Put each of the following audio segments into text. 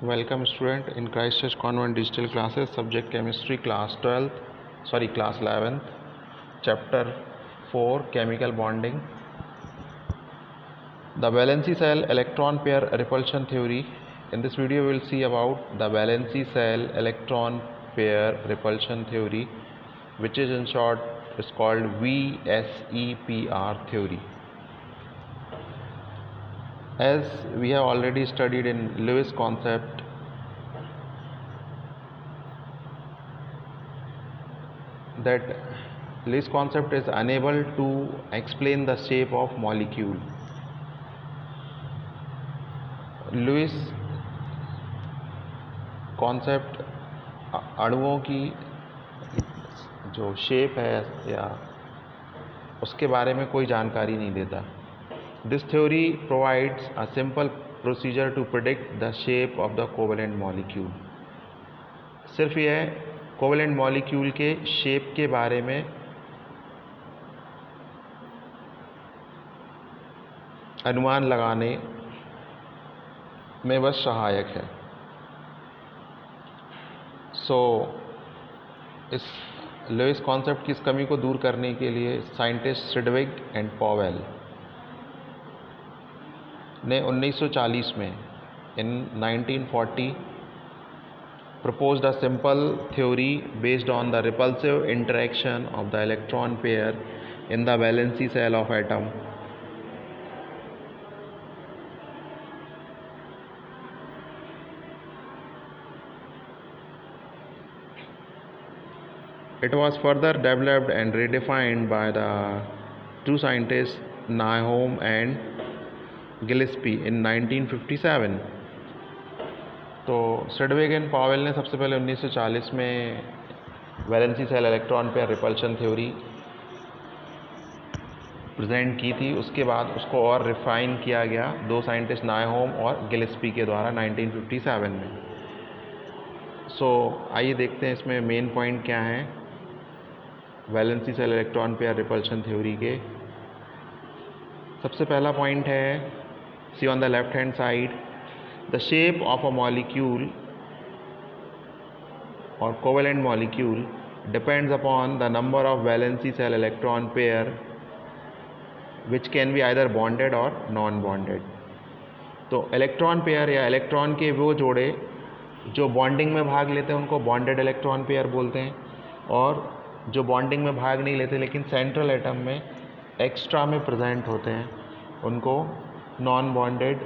Welcome student in Christ Church Convent Digital Classes, subject chemistry, class 11th, chapter 4, chemical bonding. The valency cell electron pair repulsion theory. In this video we will see about the valency cell electron pair repulsion theory, which is in short is called VSEPR theory. As we have already studied in Lewis concept, that Lewis concept is unable to explain the shape of molecule. Lewis concept अणुओं की जो shape है या उसके बारे में कोई जानकारी नहीं देता. This theory provides a simple procedure to predict the shape of the covalent molecule. सिर्फ यह कोवेलेंट मॉलिक्यूल के शेप के बारे में अनुमान लगाने में बस सहायक है. इस लुइस कॉन्सेप्ट की इस कमी को दूर करने के लिए साइंटिस्ट सिडविग एंड पॉवेल ने 1940 में इन 1940 proposed a simple theory based on the repulsive interaction of the electron pair in the valency cell of atom. It was further developed and redefined by the two scientists Nahom and Gillespie in 1957. तो सिडविग and Powell ने सबसे पहले 1940 में valency shell electron pair repulsion theory present की थी. उसके बाद उसको और रिफाइन किया गया दो साइंटिस्ट नायहोम और गिलेस्पी के द्वारा 1957 में. आइए देखते हैं इसमें मेन पॉइंट क्या हैं valence shell electron pair repulsion theory के. सबसे पहला पॉइंट है, see on the left hand side, the shape of a molecule or covalent molecule depends upon the number of valency cell electron pair which can be either bonded or non-bonded. तो electron pair या electron के वो जोड़े जो bonding में भाग लेते हैं उनको बॉन्डेड इलेक्ट्रॉन पेयर बोलते हैं, और जो बॉन्डिंग में भाग नहीं लेते लेकिन सेंट्रल एटम में एक्स्ट्रा में प्रेजेंट होते हैं उनको नॉन बॉन्डेड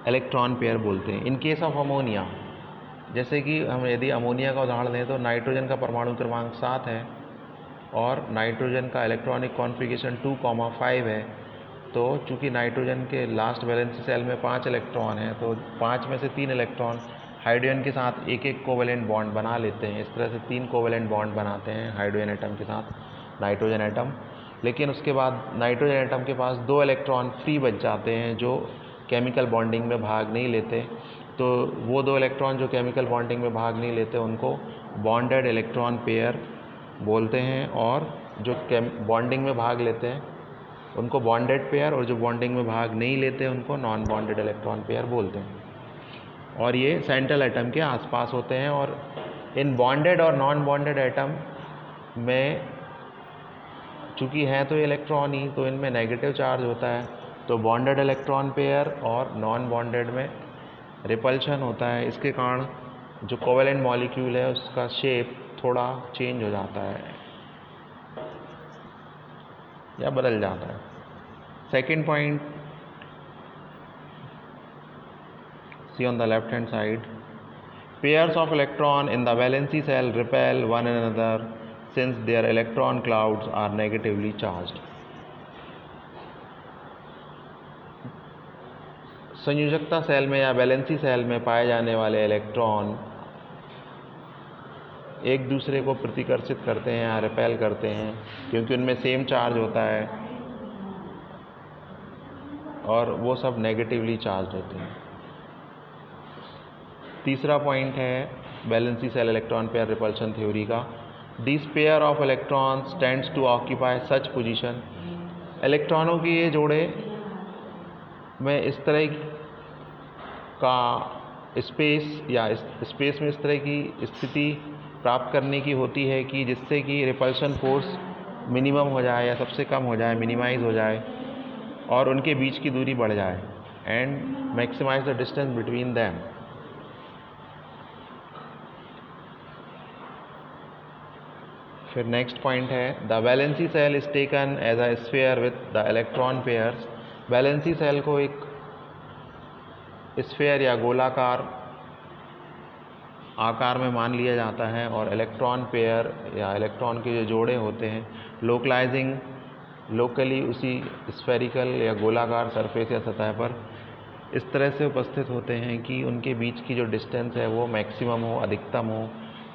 इलेक्ट्रॉन पेयर बोलते हैं. इन केस ऑफ अमोनिया, जैसे कि हम यदि अमोनिया का उदाहरण दें तो नाइट्रोजन का परमाणु क्रमांक 7 है और नाइट्रोजन का इलेक्ट्रॉनिक कॉन्फ़िगरेशन 2,5 है. तो चूँकि नाइट्रोजन के लास्ट वैलेंसी सेल में 5 इलेक्ट्रॉन हैं तो 5 में से 3 इलेक्ट्रॉन हाइड्रोजन के साथ एक एक कोवेलेंट बॉन्ड बना लेते हैं. इस तरह से 3 कोवेलेंट बॉन्ड बनाते हैं हाइड्रोजन एटम के साथ नाइट्रोजन एटम. लेकिन उसके बाद नाइट्रोजन एटम के पास 2 इलेक्ट्रॉन फ्री बच जाते हैं जो केमिकल बॉन्डिंग में भाग नहीं लेते. तो वो 2 इलेक्ट्रॉन जो केमिकल बॉन्डिंग में भाग नहीं लेते उनको बॉन्डेड इलेक्ट्रॉन पेयर बोलते हैं, और जो बॉन्डिंग में भाग लेते हैं उनको बॉन्डेड पेयर, और जो बॉन्डिंग में भाग नहीं लेते उनको नॉन बॉन्डेड इलेक्ट्रॉन पेयर बोलते हैं. और ये सेंट्रल एटम के आसपास होते हैं. और इन बॉन्डेड और नॉन बॉन्डेड एटम में चूँकि हैं तो इलेक्ट्रॉन ही, तो इनमें नेगेटिव चार्ज होता है. तो बॉन्डेड इलेक्ट्रॉन पेयर और नॉन बॉन्डेड में रिपल्शन होता है. इसके कारण जो कोवेलेंट मॉलिक्यूल है उसका शेप थोड़ा चेंज हो जाता है या बदल जाता है. Second point, see on the left hand side, pairs of electron in the valency shell repel one another since their electron clouds are negatively charged. संयोजकता सेल में या वैलेंसी सेल में पाए जाने वाले इलेक्ट्रॉन एक दूसरे को प्रतिकर्षित करते हैं या रिपेल करते हैं क्योंकि उनमें सेम चार्ज होता है और वो सब नेगेटिवली चार्ज होते हैं. तीसरा पॉइंट है valence shell electron pair repulsion theory का, this pair of electrons tends to occupy such position. इलेक्ट्रॉनों की ये जोड़े में इस तरह का स्पेस या स्पेस में इस तरह की स्थिति प्राप्त करने की होती है कि जिससे कि रिपल्शन फोर्स मिनिमम हो जाए या सबसे कम हो जाए, मिनिमाइज हो जाए और उनके बीच की दूरी बढ़ जाए and maximise the distance between them. फिर नेक्स्ट पॉइंट है the valency shell is taken as a sphere with the electron pairs. Valency shell को एक स्फीयर या गोलाकार आकार में मान लिया जाता है और इलेक्ट्रॉन पेयर या इलेक्ट्रॉन के जो जोड़े होते हैं लोकलाइजिंग लोकली उसी स्फेरिकल या गोलाकार सरफेस या सतह पर इस तरह से उपस्थित होते हैं कि उनके बीच की जो डिस्टेंस है वो मैक्सिमम हो, अधिकतम हो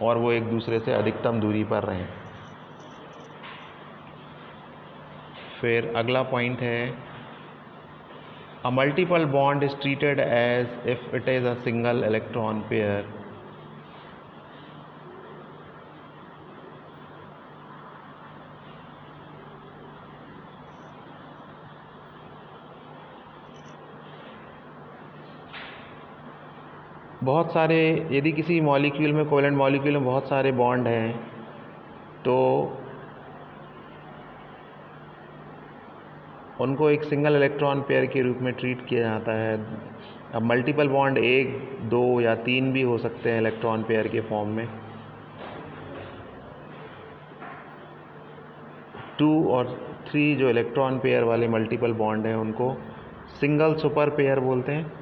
और वो एक दूसरे से अधिकतम दूरी पर रहें। फिर अगला पॉइंट है a multiple bond is treated as if it is a single electron pair. बहुत सारे यदि किसी मॉलिक्यूल में कोवेलेंट मॉलिक्यूल में बहुत सारे बॉन्ड हैं तो उनको एक सिंगल इलेक्ट्रॉन पेयर के रूप में ट्रीट किया जाता है। अब मल्टीपल बॉन्ड 1, 2 या 3 भी हो सकते हैं इलेक्ट्रॉन पेयर के फॉर्म में। 2 और 3 जो इलेक्ट्रॉन पेयर वाले मल्टीपल बॉन्ड हैं उनको सिंगल सुपर पेयर बोलते हैं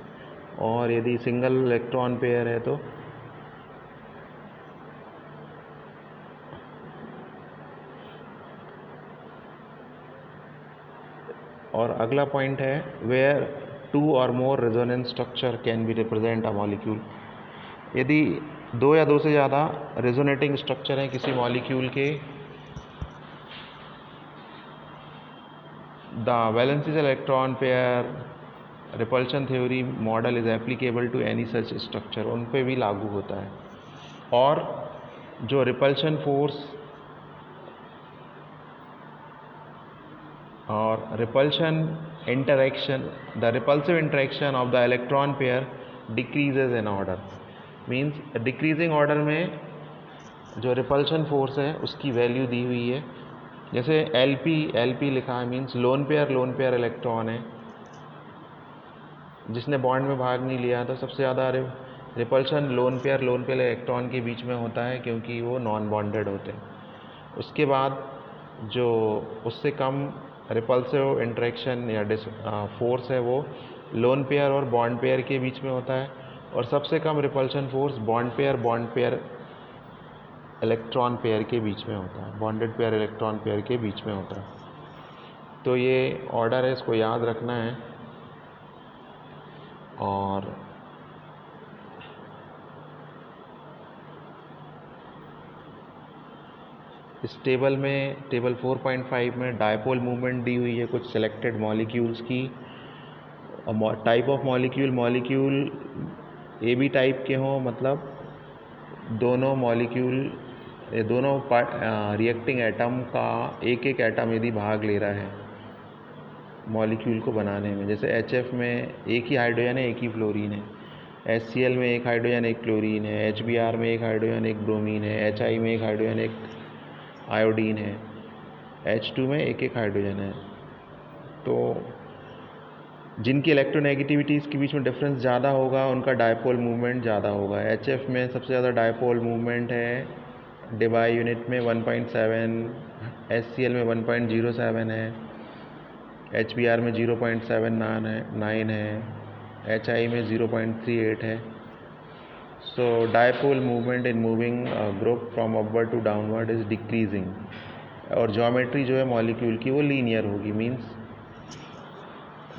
और यदि सिंगल इलेक्ट्रॉन पेयर है तो और अगला पॉइंट है वेयर 2 और मोर resonance structure can be represent a molecule. यदि 2 या 2 से ज़्यादा रेजोनेटिंग स्ट्रक्चर हैं किसी मॉलिक्यूल के the valency electron pair repulsion theory model is applicable to any such structure, उन पे भी लागू होता है। और जो रिपल्शन फोर्स और repulsion interaction the repulsive interaction of the electron pair decreases in order, means decreasing order में जो रिपल्शन फोर्स है उसकी वैल्यू दी हुई है। जैसे एल पी लिखा है मीन्स लोन पेयर इलेक्ट्रॉन है जिसने बॉन्ड में भाग नहीं लिया तो सबसे ज़्यादा रिपल्शन लोन पेयर इलेक्ट्रॉन के बीच में होता है क्योंकि वो नॉन बॉन्डेड होते हैं। उसके बाद जो उससे कम रिपल्सिव इंटरेक्शन या फोर्स है वो लोन पेयर और बॉन्ड पेयर के बीच में होता है और सबसे कम repulsion force bond pair electron pair के बीच में होता है, बॉन्डेड पेयर इलेक्ट्रॉन पेयर के बीच में होता है। तो ये ऑर्डर है, इसको याद रखना है। और इस टेबल में टेबल 4.5 में डायपोल मूवमेंट दी हुई है कुछ सिलेक्टेड मॉलिक्यूल्स की। Type of molecule A B type के हों, मतलब दोनों मॉलिक्यूल दोनों रिएक्टिंग एटम का एक एक एटम यदि भाग ले रहा है मॉलिक्यूल को बनाने में, जैसे HF में एक ही हाइड्रोजन है, एक ही फ्लोरीन है, HCl में एक हाइड्रोजन एक क्लोरीन है, HBr में एक हाइड्रोजन एक ब्रोमीन है, HI में एक हाइड्रोजन एक आयोडीन है, H2 में एक एक हाइड्रोजन है। तो जिनकी इलेक्ट्रोनेगेटिविटीज़ के बीच में डिफरेंस ज़्यादा होगा उनका डायपोल मूवमेंट ज़्यादा होगा। HF में सबसे ज़्यादा डायपोल मूवमेंट है डिबाई यूनिट में 1.7, HCl में 1.07 है, HBr में 0.79 है, HI में 0.38 है। So dipole movement in moving group from upward to downward is decreasing। और ज्योमेट्री जो है मॉलिक्यूल की वो लीनियर होगी, मीन्स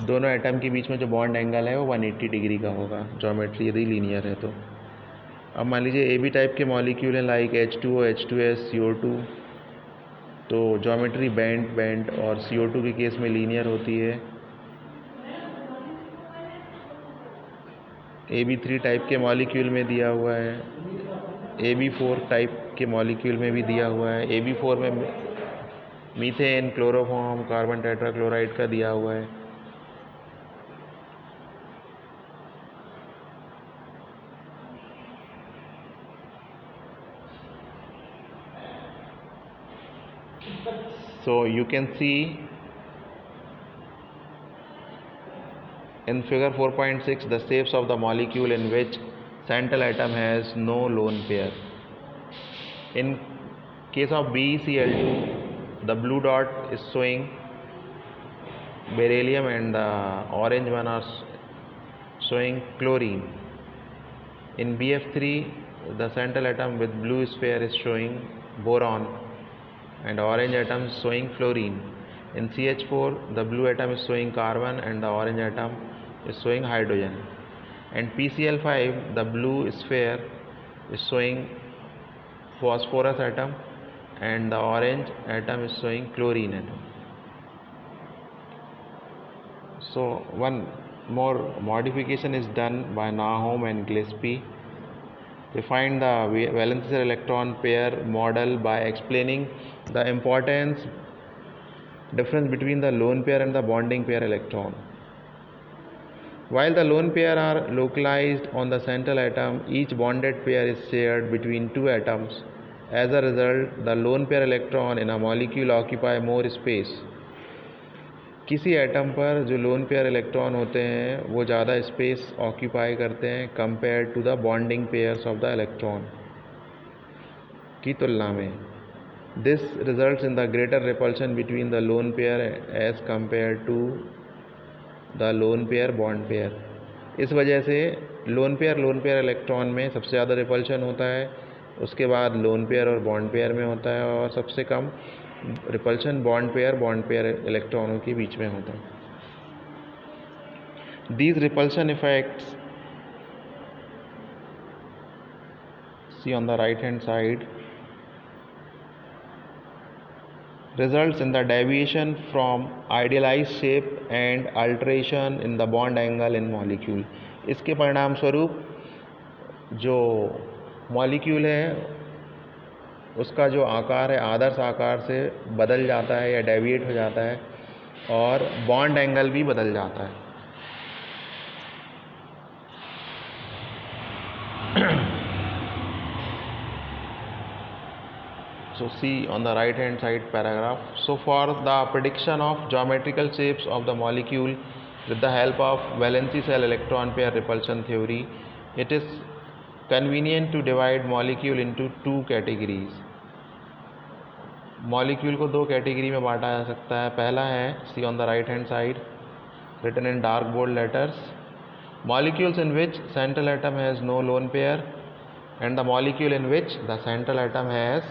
दोनों एटम के बीच में जो बॉन्ड एंगल है वो 180 डिग्री का होगा, ज्योमेट्री यदि लीनियर है तो। अब मान लीजिए ए बी टाइप के मॉलिक्यूल हैं लाइक H2O, H2S, CO2, तो ज्योमेट्री बेंट और CO2 के केस में लीनियर होती है। AB3 टाइप के मॉलिक्यूल में दिया हुआ है, AB4 टाइप के मॉलिक्यूल में भी दिया हुआ है। AB4 में मीथेन, क्लोरोफॉर्म, कार्बन टेट्राक्लोराइड का दिया हुआ है। So you can see in figure 4.6 the shapes of the molecule in which central atom has no lone pair. In case of BeCl2, the blue dot is showing beryllium and the orange one are showing chlorine. In BF3, the central atom with blue sphere is showing boron and orange atom is showing fluorine. In CH4, the blue atom is showing carbon and the orange atom is showing hydrogen. And PCl5, the blue sphere is showing phosphorus atom and the orange atom is showing chlorine atom. So one more modification is done by Nahom and Gillespie. They find the valence shell electron pair model by explaining the difference between the lone pair and the bonding pair electron. While the lone pair are localized on the central atom, each bonded pair is shared between two atoms. As a result, the lone pair electron in a molecule occupy more space. किसी atom पर जो loan pair electron होते हैं वो ज़्यादा space occupy करते हैं compare to the bonding pairs of the electron की तुलना में. This results in the greater repulsion between the lone pair as compared to the lone pair bond pair. इस वजह से लोन पेयर इलेक्ट्रॉन में सबसे ज़्यादा रिपल्शन होता है, उसके बाद लोन पेयर और बॉन्ड पेयर में होता है और सबसे कम रिपल्शन बॉन्ड पेयर इलेक्ट्रॉनों के बीच में होता है. These repulsion effects, see on the right hand side, results in the deviation from idealized shape and alteration in the bond angle in molecule. इसके परिणाम स्वरूप जो मॉलिक्यूल है उसका जो आकार है आदर्श आकार से बदल जाता है या डेविएट हो जाता है और बॉन्ड एंगल भी बदल जाता है. So see on the right hand side paragraph. So for the prediction of geometrical shapes of the molecule with the help of valency shell electron pair repulsion theory, it is convenient to divide molecule into two categories. Molecule को दो category में बांटा जा सकता है. पहला है see on the right hand side written in dark bold letters, molecules in which central atom has no lone pair and the molecule in which the central atom has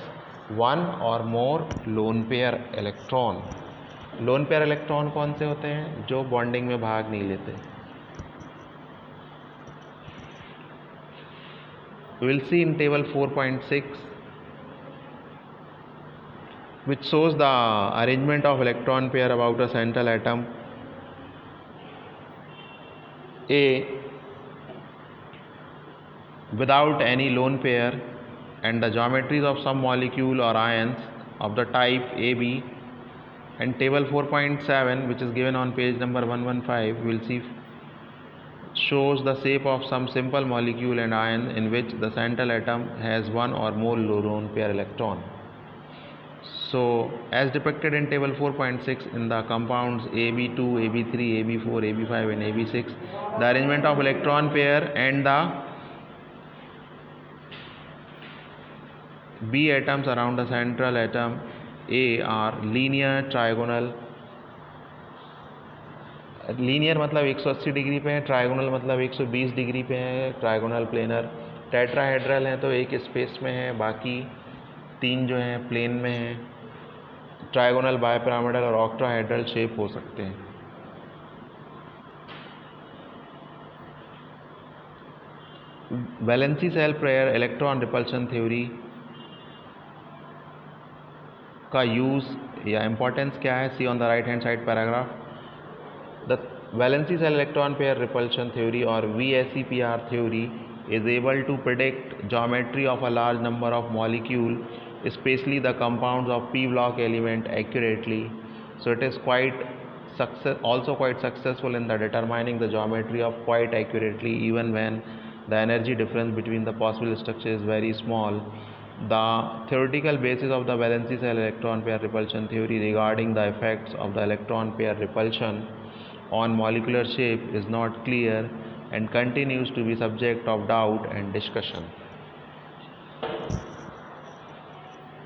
one or more lone pair electron. Loan pair electron कौन से होते हैं? जो bonding में भाग नहीं लेते. We will see in table 4.6 which shows the arrangement of electron pair about a central atom A without any lone pair and the geometries of some molecule or ions of the type AB. And table 4.7 which is given on page number 115 we will see shows the shape of some simple molecule and ion in which the central atom has one or more lone pair electron. So as depicted in table 4.6 in the compounds AB2, AB3, AB4, AB5 and AB6, the arrangement of electron pair and the B atoms around the central atom A are linear, trigonal. Linear मतलब 180 degree पे है, trigonal मतलब 120 degree पे है, trigonal planar. Tetrahedral हैं तो एक space में है, बाकी तीन जो हैं प्लेन में हैं. ट्राइगोनल, बायपिरामिडल और ऑक्टाहेड्रल शेप हो सकते हैं. Valence shell pair electron repulsion theory का यूज़ या इम्पोर्टेंस क्या है? See on the right hand side paragraph. The valency cell electron pair repulsion theory or VSEPR theory is able to predict geometry of a large number of molecules, especially the compounds of p block element accurately. So it is also quite successful in the determining the geometry of quite accurately even when the energy difference between the possible structure is very small. The theoretical basis of the valency cell electron pair repulsion theory regarding the effects of the electron pair repulsion on molecular shape is not clear and continues to be subject of doubt and discussion.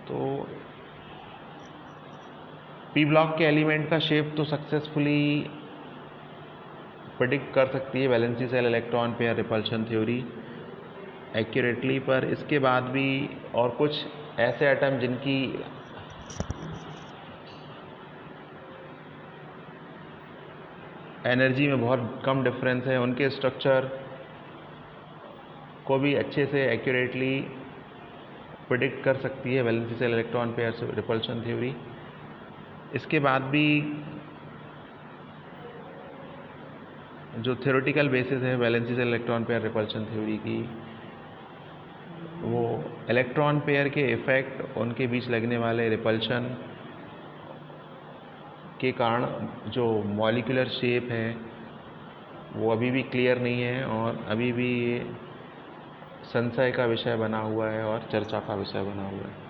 तो P block के element का shape तो successfully predict कर सकती है valence shell electron pair repulsion theory accurately, पर इसके बाद भी और कुछ ऐसे एटम जिनकी एनर्जी में बहुत कम डिफरेंस है, उनके स्ट्रक्चर को भी अच्छे से एक्यूरेटली प्रेडिक्ट कर सकती है valence shell electron pair repulsion theory. इसके बाद भी जो थ्योरेटिकल बेसिस है valence shell electron pair repulsion theory की, वो इलेक्ट्रॉन पेयर के इफ़ेक्ट, उनके बीच लगने वाले रिपल्शन के कारण जो मॉलिक्यूलर शेप है वो अभी भी क्लियर नहीं है और अभी भी संशय का विषय बना हुआ है और चर्चा का विषय बना हुआ है।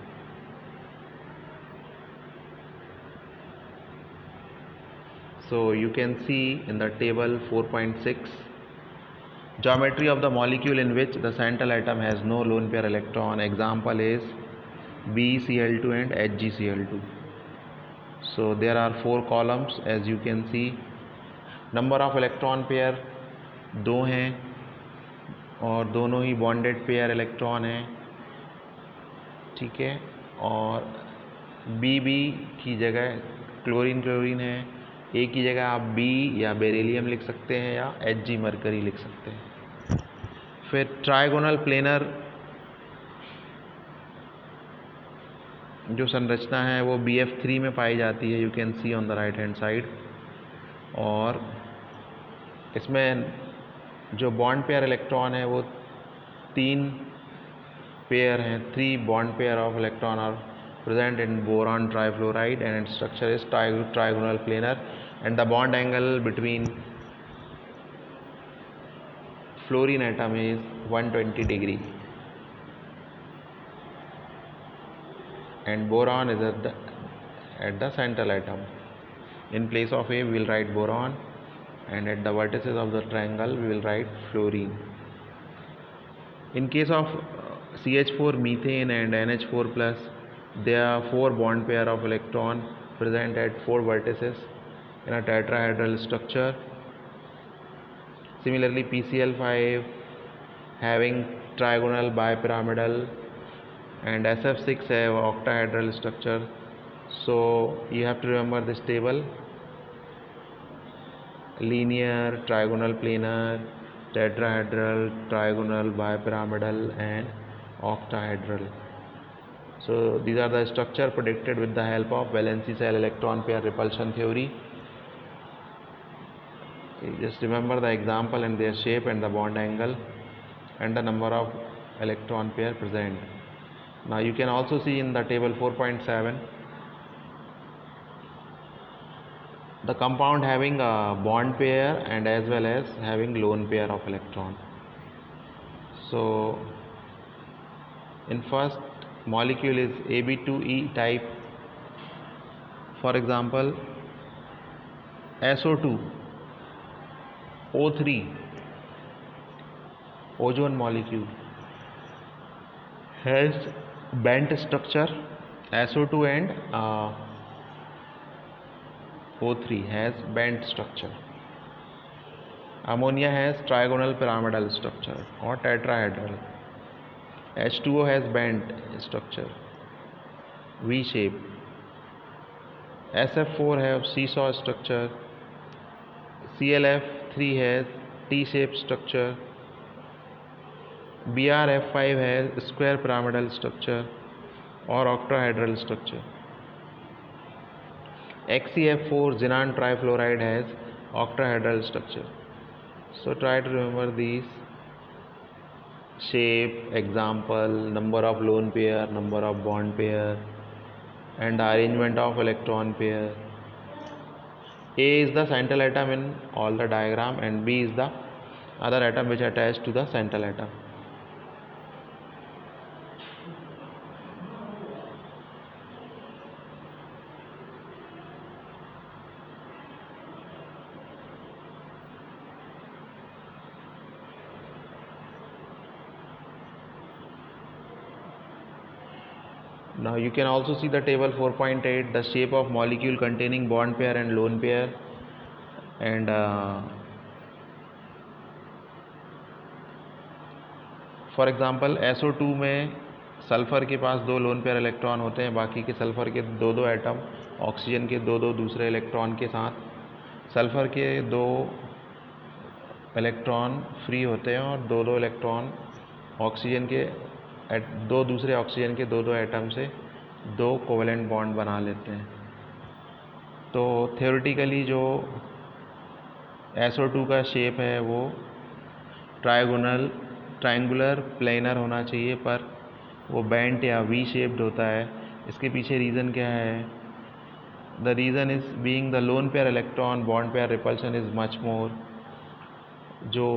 So you can see in the table 4.6, geometry of the molecule in which the central atom has no lone pair electron. Example is BeCl2 and HgCl2. So there are 4 columns as you can see. Number of electron pair 2 हैं और दोनों ही bonded pair electron हैं, ठीक है। और BB की जगह chlorine chlorine है, ए की जगह आप बी या बेरिलियम लिख सकते हैं या Hg मरकरी लिख सकते हैं। फिर ट्राइगोनल प्लेनर जो संरचना है वो BF3 में पाई जाती है, you can see on the right hand side. और इसमें जो बॉन्ड पेयर इलेक्ट्रॉन है वो 3 पेयर हैं, 3 bond pair of electron are present in boron trifluoride and its structure is trigonal planar and the bond angle between fluorine atom is 120 degree and boron is at the central atom. In place of A we will write boron and at the vertices of the triangle we will write fluorine. In case of CH4 methane and NH4 plus, there are 4 bond pair of electron present at 4 vertices in a tetrahedral structure. Similarly, PCl5 having trigonal bipyramidal and SF6 have octahedral structure. So you have to remember this table: linear, trigonal planar, tetrahedral, trigonal bipyramidal and octahedral. So these are the structure predicted with the help of valency cell electron pair repulsion theory. Just remember the example and their shape and the bond angle and the number of electron pair present. Now you can also see in the table 4.7 the compound having a bond pair and as well as having lone pair of electron. So in first molecule is AB2E type. For example, SO2, O3, ozone molecule has bent structure. SO2 and O3 has bent structure. Ammonia has trigonal pyramidal structure or tetrahedral. H2O has bent structure, V shape. SF4 have seesaw structure. ClF3 has T-shaped structure. BrF5 has square pyramidal structure or octahedral structure. XeF4 xenon trifluoride has octahedral structure. So try to remember these: shape, example, number of lone pair, number of bond pair and the arrangement of electron pair. A is the central atom in all the diagram and B is the other atom which attached to the central atom. Now you can also see the table 4.8, the shape of molecule containing bond pair and lone pair, and for example SO2 में sulphur के पास 2 loan pair electron होते हैं, बाकी के sulphur के 2 atom oxygen के 2 दूसरे electron के साथ। सल्फ़र के 2 इलेक्ट्रॉन फ्री होते हैं और 2 इलेक्ट्रॉन ऑक्सीजन के 2 दूसरे ऑक्सीजन के 2 एटम से 2 कोवेलेंट बॉन्ड बना लेते हैं। तो थ्योरेटिकली जो SO2 का शेप है वो ट्रायंगुलर प्लेनर होना चाहिए, पर वो बेंट या वी शेप्ड होता है। इसके पीछे रीज़न क्या है? The reason is being the lone pair electron bond pair repulsion is much more. जो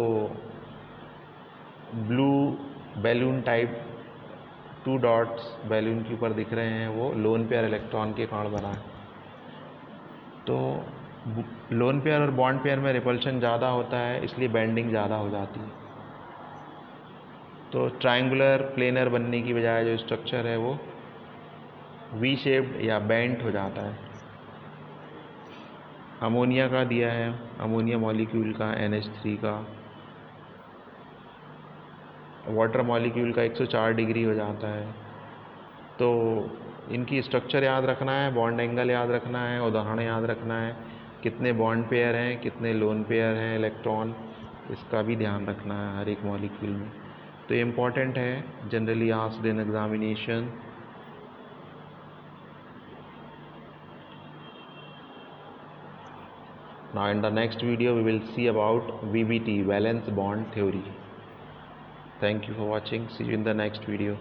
blue balloon type 2 dots balloon के ऊपर दिख रहे हैं वो लोन पेयर इलेक्ट्रॉन के कारण बना है। तो लोन पेयर और बॉन्ड पेयर में रिपल्शन ज़्यादा होता है, इसलिए बेंडिंग ज़्यादा हो जाती है। तो ट्रायंगुलर प्लेनर बनने की बजाय जो स्ट्रक्चर है वो वी शेप्ड या बेंट हो जाता है। अमोनिया का दिया है, अमोनिया मॉलिक्यूल का NH3 का, वाटर मॉलिक्यूल का 104 डिग्री हो जाता है। तो इनकी स्ट्रक्चर याद रखना है, बॉन्ड एंगल याद रखना है, उदाहरण याद रखना है, कितने बॉन्ड पेयर हैं, कितने लोन पेयर हैं इलेक्ट्रॉन, इसका भी ध्यान रखना है हर एक मॉलिक्यूल में। तो ये इम्पॉर्टेंट है, generally asked in examination. Now in the next video we will see about VBT, valence bond theory. Thank you for watching. See you in the next video.